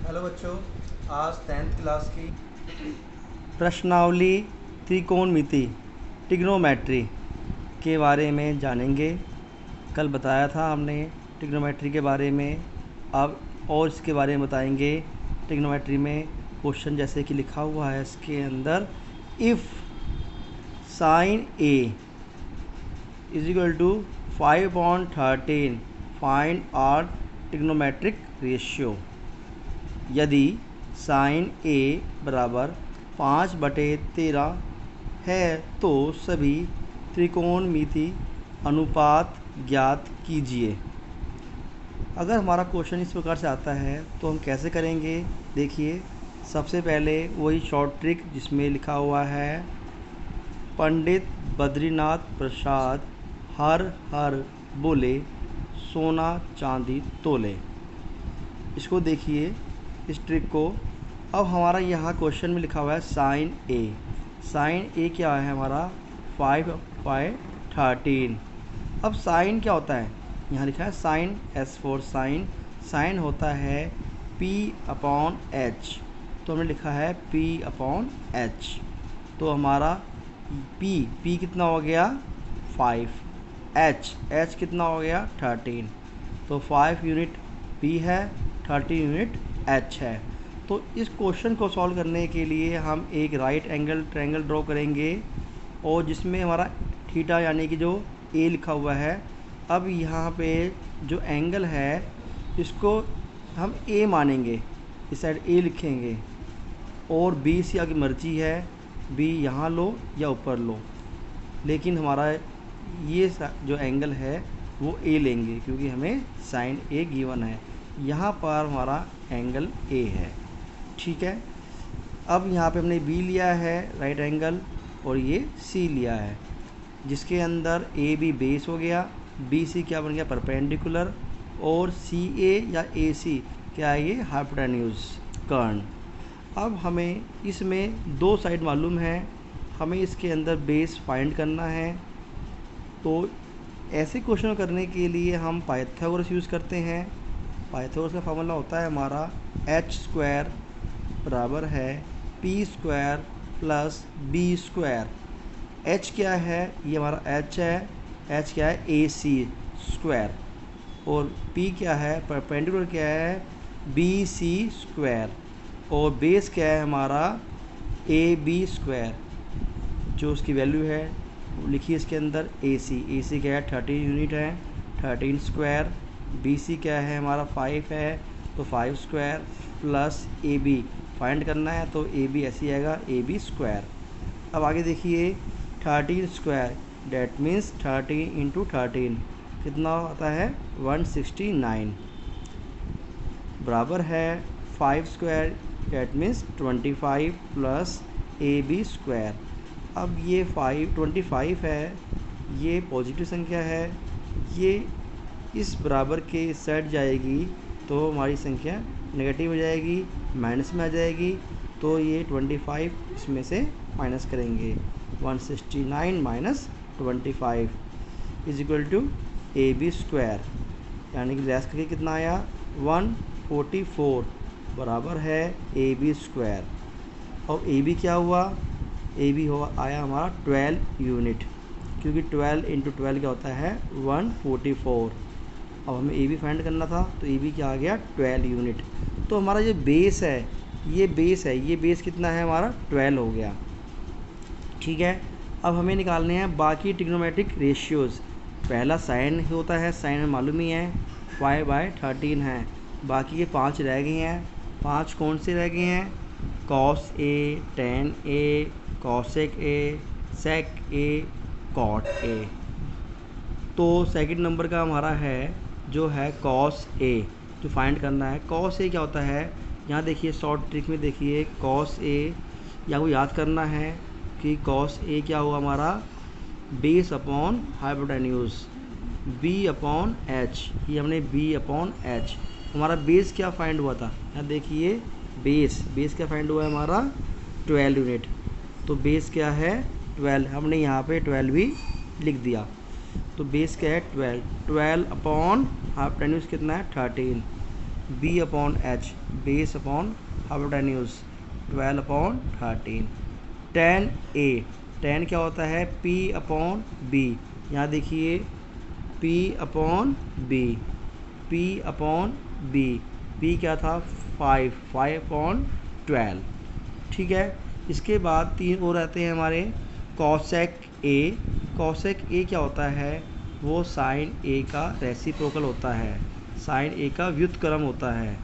Hello बच्चों, आज 10th class की प्रश्नावली त्रिकोणमिति ट्रिग्नोमेट्री के बारे में जानेंगे। कल बताया था हमने ट्रिग्नोमेट्री के बारे में। अब और इसके बारे में बताएंगे। ट्रिग्नोमेट्री में क्वेश्चन जैसे कि लिखा हुआ है इसके अंदर, if sine A is equal to 5/13 find our trigonometric ratio. यदि साइन ए बराबर 5/13 है तो सभी त्रिकोणमिति अनुपात ज्ञात कीजिए। अगर हमारा क्वेश्चन इस प्रकार से आता है तो हम कैसे करेंगे, देखिए। सबसे पहले वही शॉर्ट ट्रिक जिसमें लिखा हुआ है, पंडित बद्रीनाथ प्रसाद हर हर बोले सोना चांदी तोले। इसको देखिए, इस ट्रिक को। अब हमारा यहाँ क्वेश्चन में लिखा हुआ है साइन ए। साइन ए क्या है हमारा 5/13। अब साइन क्या होता है, यहाँ लिखा है sine, S for sine. Sine होता है P/H, तो हमने लिखा है P/H। तो हमारा P कितना हो गया 5, H कितना हो गया 13। तो 5 यूनिट P है, 30 यूनिट H है। तो इस क्वेश्चन को सॉल्व करने के लिए हम एक राइट एंगल ट्रायंगल ड्रॉ करेंगे, और जिसमें हमारा थीटा यानी कि जो A लिखा हुआ है। अब यहाँ पे जो एंगल है इसको हम A मानेंगे, इस साइड A लिखेंगे, और B से आगे मर्जी है, B यहाँ लो या ऊपर लो, लेकिन हमारा ये जो एंगल है वो A लेंगे क्योंकि हमें साइन A गिवन है। यहाँ पर हमारा एंगल A है, ठीक है। अब यहाँ पे हमने B लिया है राइट एंगल, और ये C लिया है, जिसके अंदर AB बेस हो गया, BC क्या बन गया परपेंडिकुलर, और CA या AC क्या है, ये हाइपोटेन्यूज कर्ण। अब हमें इसमें दो साइड मालूम है, हमें इसके अंदर बेस फाइंड करना है। तो ऐसे क्वेश्चन करने के लिए हम पाइथागोरस यूज़ करते हैं। पाइथागोरस का फार्मूला होता है हमारा h² बराबर है p² प्लस b²। h क्या है, ये हमारा h है, h क्या है AC², और p क्या है परपेंडिकुलर क्या है BC², और बेस क्या है हमारा AB²। जो उसकी वैल्यू है लिखिए इसके अंदर AC क्या है 30 यूनिट है, 13²। BC क्या है हमारा 5 है, तो 5² प्लस AB फाइंड करना है, तो AB ऐसी आएगा AB²। अब आगे देखिए 13² डेट मीन्स 30 × 13 कितना आता है 169, बराबर है 5² डेट मीन्स 25 प्लस AB²। अब ये 25 है, ये पॉजिटिव संख्या है, ये इस बराबर के इस साइड जाएगी तो हमारी संख्या नेगेटिव हो जाएगी, माइनस में आ जाएगी। तो ये 25 इसमें से माइनस करेंगे, 169 minus 25 is equal to AB², यानी कि लेस करके कितना आया 144, बराबर है AB²। और AB क्या हुआ, AB हुआ आया हमारा 12 यूनिट, क्योंकि 12 × 12 क्या होता है 144। अब हमें AB फाइंड करना था, तो AB क्या आ गया 12 यूनिट। तो हमारा ये बेस है, ये बेस कितना है हमारा 12 हो गया, ठीक है। अब हमें निकालने हैं बाकी ट्रिग्नोमेट्रिक रेशियोज़। पहला साइन होता है, साइन में मालूम ही है 5/13 है, बाकी ये 5 रह गए हैं। 5 कौन से रह गए हैं, cos A, tan A, cosec A, sec A, cot A। तो सेकंड नंबर का हमारा है जो है cos A, जो फाइंड करना है। cos A क्या होता है, यहाँ देखिए शॉर्ट ट्रिक में देखिए cos A, या वो याद करना है कि cos A क्या हुआ हमारा बेस अपॉन हाइपोटेन्यूज B/H। ये हमने B/H, हमारा बेस क्या फाइंड हुआ था, यहाँ देखिए बेस क्या फाइंड हुआ है हमारा 12 यूनिट। तो बेस क्या है 12, हमने यहाँ पे 12 भी लिख दिया। तो बेस क्या है 12 अपॉन हाइपोटेन्यूज कितना है 13, B upon H, base upon hypotenuse 12 upon 13। Tan A, tan क्या होता है पी अपॉन बी, यहाँ देखिए P upon B, P upon B, P क्या था 5, 5 अपॉन 12। ठीक है, इसके बाद 3 और रहते हैं हमारे कॉसेक ए। कॉसेक ए क्या होता है, वो साइन ए का रेसिप्रोकल होता है, साइन ए का व्युत्क्रम होता है।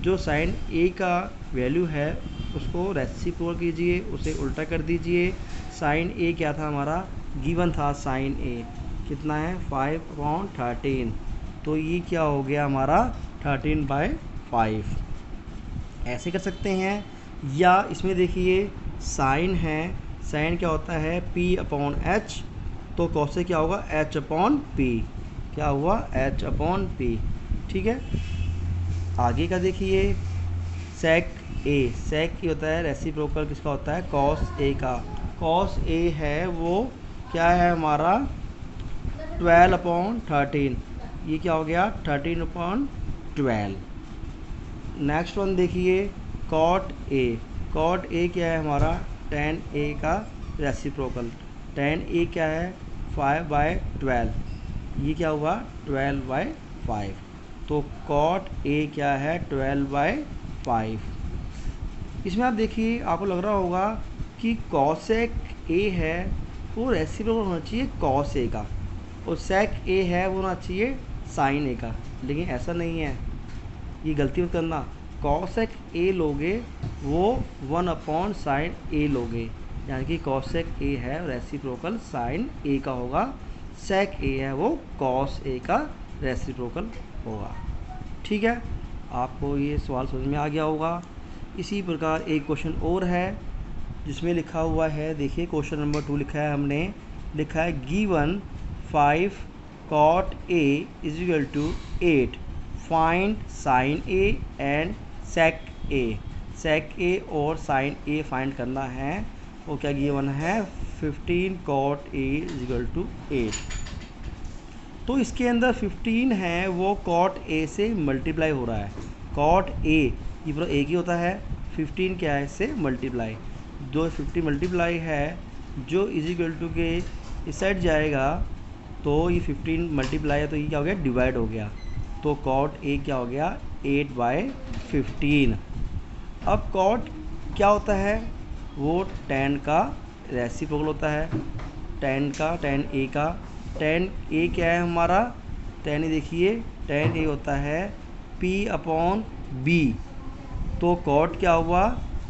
जो साइन ए का वैल्यू है उसको रेसिप्रोकल कीजिए, उसे उल्टा कर दीजिए। साइन ए क्या था हमारा, गिवन था साइन ए कितना है 5 अपॉन 13, तो ये क्या हो गया हमारा 13/5। ऐसे कर सकते हैं, या इसमें देखिए साइन है, साइन क्या होता है P अपॉन एच, तो कॉसेक क्या होगा H अपॉन पी, क्या हुआ H अपॉन पी। ठीक है, आगे का देखिए सेक ए, सेक ये होता है रेसिप्रोकल किसका होता है कॉस ए का। कॉस ए है वो क्या है हमारा 12 अपॉन 13, ये क्या हो गया 13 अपॉन 12। नेक्स्ट वन देखिए कॉट ए, कॉट ए क्या है हमारा टेन ए का रेसिप्रोकल, टेन ए क्या है 5/12, ये क्या हुआ 12/5, तो कॉट ए क्या है 12/5। इसमें आप देखिए आपको लग रहा होगा कि कॉसेक ए है वो रेसिप्रोकल होना चाहिए कॉस ए का, और सेक ए है वो होना चाहिए साइन ए का, लेकिन ऐसा नहीं है, ये गलती मत करना। कॉसेक ए लोगे वो 1 अपॉन साइन ए लोगे, यानी कि कॉसेक ए है रेसिप्रोकल साइन ए का होगा, सेक ए है वो कॉस ए का रेसिप्रोकल होगा। ठीक है, आपको ये सवाल समझ में आ गया होगा। इसी प्रकार एक क्वेश्चन और है जिसमें लिखा हुआ है, देखिए क्वेश्चन नंबर 2 लिखा है हमने, लिखा है given 5 cot A is equal to 8, find sin A and sec A। sec A और sin A फाइंड करना है, वो क्या गिवन है 15 cot A is equal to 8। तो इसके अंदर 15 है वो cot A से मल्टीप्लाई हो रहा है, cot A ये पूरा एक ही होता है, 15 क्या है इससे मल्टीप्लाई, जो 50 मल्टीप्लाई है जो इज इक्वल टू के इस साइड जाएगा, तो ये 15 मल्टीप्लाई है तो ये क्या हो गया डिवाइड हो गया, तो कॉट ए क्या हो गया 8/15। अब कॉट क्या होता है, वो tan का रेसिप्रोकल होता है, tan का tan ए का, tan ए क्या है हमारा, tan ए देखिए tan ए होता है P अपॉन बी, तो कॉट क्या हुआ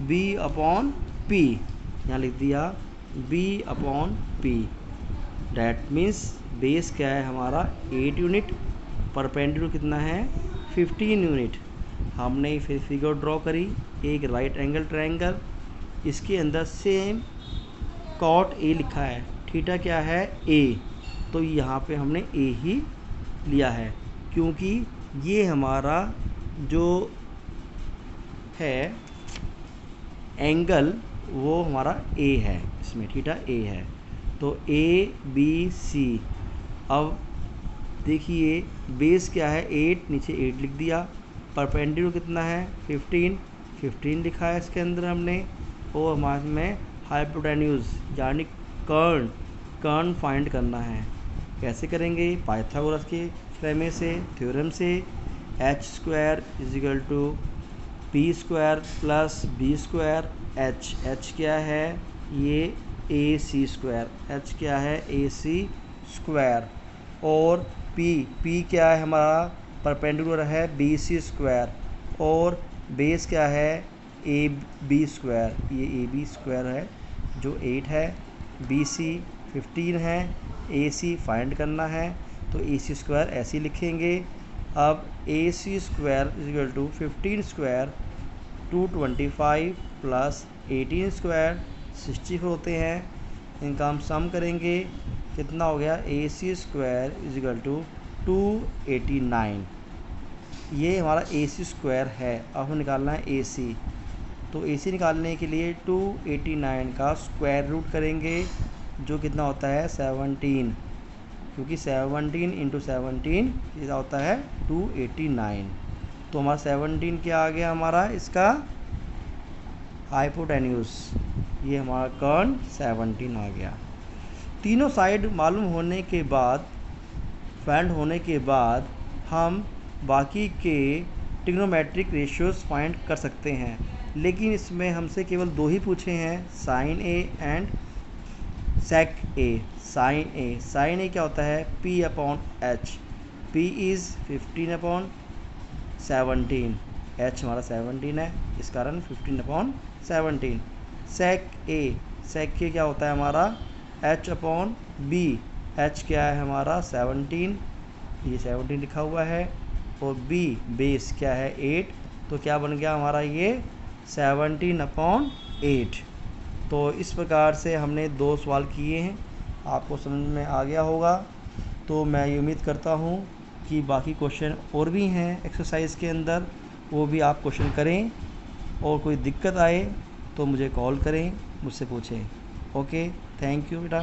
B अपॉन P, यहाँ लिख दिया B upon P। That means base क्या है हमारा 8 यूनिट, परपेंडिकुलर कितना है 15 यूनिट। हमने फिर फिगर ड्रॉ करी, एक राइट एंगल ट्रायंगल, इसके अंदर सेम कॉट ए लिखा है, थीटा क्या है A, तो यहाँ पे हमने A ही लिया है क्योंकि ये हमारा जो है एंगल वो हमारा A है, इसमें थीटा A है, तो ABC। अब देखिए बेस क्या है 8, नीचे 8 लिख दिया, परपेंडिकुलर कितना है 15 लिखा है इसके अंदर हमने, और हमारे में हाइपोटेन्यूज यानी कर्ण फाइंड करना है। कैसे करेंगे, पाइथागोरस के थ्योरम से, h² is equal to p² plus b², h क्या है ये ac², h क्या है ac², और p क्या है हमारा परपेंडिकुलर है bc², और बेस क्या है ab², ये ab² है जो 8 है, bc 15 है, ac फाइंड करना है तो ac² ऐसे ही लिखेंगे। अब ac² is equal to 15² 225 plus 18² 64 होते हैं, इनका हम सम करेंगे कितना हो गया ac² इज इक्वल टू 289, ये हमारा ac² है। अब हमें निकालना है ac, तो ac निकालने के लिए 289 का स्क्वायर रूट करेंगे जो कितना होता है 17, क्योंकि 17 × 17 कितना होता है 289, तो हमारा 17 क्या आ गया हमारा इसका हाइपोटेन्यूज, ये हमारा कर्ण 17 आ गया। तीनों साइड मालूम होने के बाद, फाइंड होने के बाद हम बाकी के ट्रिग्नोमेट्रिक रेशियोज फाइंड कर सकते हैं, लेकिन इसमें हमसे केवल दो ही पूछे हैं, sine A and sec A. Sine A क्या होता है, P upon H. P is 15 upon 17, H हमारा 17 है, इस कारण 15 अपॉन 17। सेक ए क्या होता है हमारा, H अपॉन B। H क्या है हमारा 17, ये 17 लिखा हुआ है, और B बेस क्या है 8, तो क्या बन गया हमारा ये 17 अपॉन 8। तो इस प्रकार से हमने 2 सवाल किए हैं, आपको समझ में आ गया होगा। तो मैं ये उम्मीद करता हूँ कि बाकी क्वेश्चन और भी हैं एक्सरसाइज के अंदर, वो भी आप क्वेश्चन करें, और कोई दिक्कत आए तो मुझे कॉल करें, मुझसे पूछें। ओके, थैंक यू बेटा।